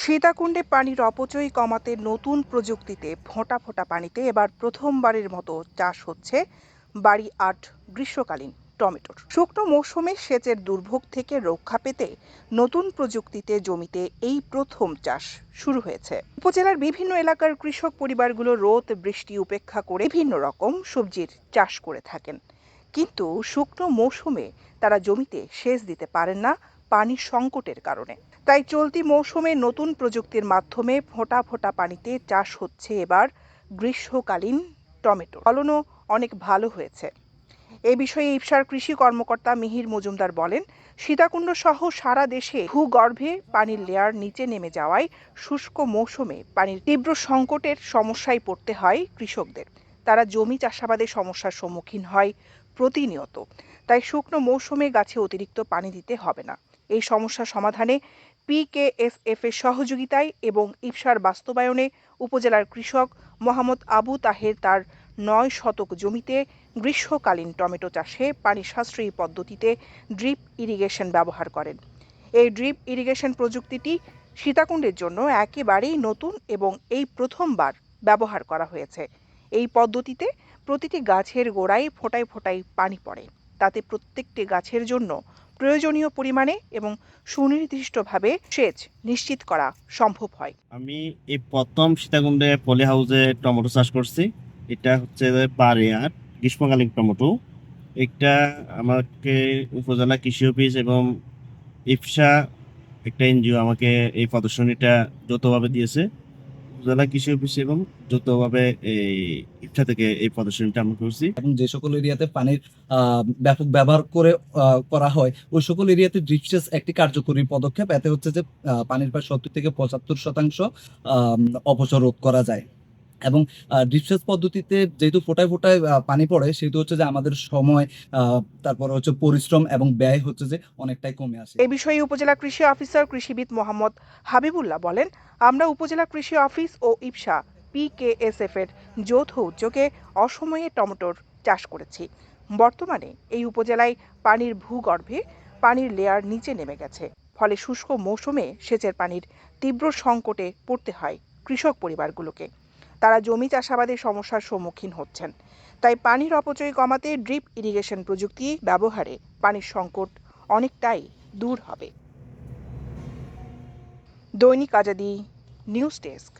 সীতাকুণ্ডে পানির অপচয় কমাতে নতুন প্রযুক্তিতে ফোঁটা ফোঁটা পানিতে এবার প্রথমবারের মতো চাষ হচ্ছে বাড়ি আট গ্রীষ্মকালীন টমেটোর। শুকনো মৌসুমে সেচের দুর্ভোগ থেকে রক্ষা পেতে নতুন প্রযুক্তিতে জমিতে এই প্রথম চাষ শুরু হয়েছে। উপজেলার বিভিন্ন এলাকার কৃষক পরিবারগুলো রোদ বৃষ্টি উপেক্ষা করে ভিন্ন রকম সবজির চাষ করে থাকেন, কিন্তু শুকনো মৌসুমে তারা জমিতে সেচ দিতে পারেন না পানির সংকটের কারণে। তাই চলতি মৌসুমে নতুন প্রযুক্তির মাধ্যমে ফোঁটা ফোঁটা পানিতে চাষ হচ্ছে এবার গ্রীষ্মকালীন টমেটো। ফলনও অনেক ভালো হয়েছে। এ বিষয়ে ইপসার কৃষি কর্মকর্তা মিহির মজুমদার বলেন, সীতাকুণ্ড সহ সারা দেশে ভূগর্ভে পানির লেয়ার নিচে নেমে যাওয়ায় শুষ্ক মৌসুমে পানির তীব্র সংকটের সমস্যায় পড়তে হয় কৃষকদের। তারা জমি চাষাবাদে সমস্যার সম্মুখীন হয় প্রতিনিয়ত। তাই শুকনো মৌসুমে গাছে অতিরিক্ত পানি দিতে হবে না। এই সমস্যা সমাধানে পিকেএসএফ এর সহযোগিতায় এবং ইপসার বাস্তবায়নে উপজেলার কৃষক মোহাম্মদ আবু তাহের তার ৯ শতক জমিতে গ্রীষ্মকালীন টমেটো চাষে পানি সাশ্রয়ী পদ্ধতিতে ড্রিপ ইরিগেশন ব্যবহার করেন। এই ড্রিপ ইরিগেশন প্রযুক্তিটি সীতাকুণ্ডের জন্য একেবারেই নতুন এবং এই প্রথমবার ব্যবহার করা হয়েছে। এই পদ্ধতিতে প্রতিটি গাছের গোড়ায় ফোঁটায় ফোঁটায় পানি পড়ে। তাতে প্রত্যেকটি গাছের জন্য প্রয়োজনীয় পরিমাণে এবং সুনির্দিষ্টভাবে সেচ নিশ্চিত করা সম্ভব হয়। আমি এই প্রথম সীতাকুণ্ডে পলি হাউসে টমেটো চাষ করছি। এটা হচ্ছে বারেয়ার গ্রীষ্মকালীন টমেটো। এটা আমাকে উপজেলা কৃষি অফিস এবং ইপসা একটা এনজিও আমাকে এই প্রদর্শনীটা যৌথভাবে দিয়েছে। উপজেলা কৃষি অফিস এবং যৌথভাবে এই ইপসা থেকে এই প্রদর্শনীটা আমরা করছি। এবং যে সকল এরিয়াতে পানির ব্যাপক ব্যবহার করা হয় ওই সকল এরিয়াতে ড্রিপ সেচ একটি কার্যকরী পদক্ষেপ। এতে হচ্ছে যে পানির প্রায় ৭০ থেকে ৭৫% অপচয় রোধ করা যায়। এবং ড্রিপ সেচ পদ্ধতিতে যেহেতু ফোঁটায় ফোঁটায় পানি পড়ে, সেহেতু হচ্ছে যে আমাদের সময়, তারপরে হচ্ছে পরিশ্রম এবং ব্যয় হচ্ছে যে অনেকটাই কমে আসে। এই বিষয়ে উপজেলা কৃষি অফিসার কৃষিবিদ মোহাম্মদ হাবিবুল্লাহ বলেন, আমরা উপজেলা কৃষি অফিস ও ইপসা পিকেএসএফ এর যৌথ উদ্যোগে অসময়ে টমেটোর চাষ করেছি। বর্তমানে এই উপজেলায় পানির ভূগর্ভে পানির লেয়ার নিচে নেমে গেছে। ফলে শুষ্ক মৌসুমে সেচের পানির তীব্র সংকটে পড়তে হয় কৃষক পরিবারগুলোকে। তারা জমি চাষাবাদের সমস্যার সম্মুখীন হচ্ছেন। তাই পানির অপচয় কমাতে ড্রিপ ইরিগেশন প্রযুক্তি ব্যবহারে পানির সংকট অনেকটাই দূর হবে। দৈনিক আজাদী নিউজ ডেস্ক।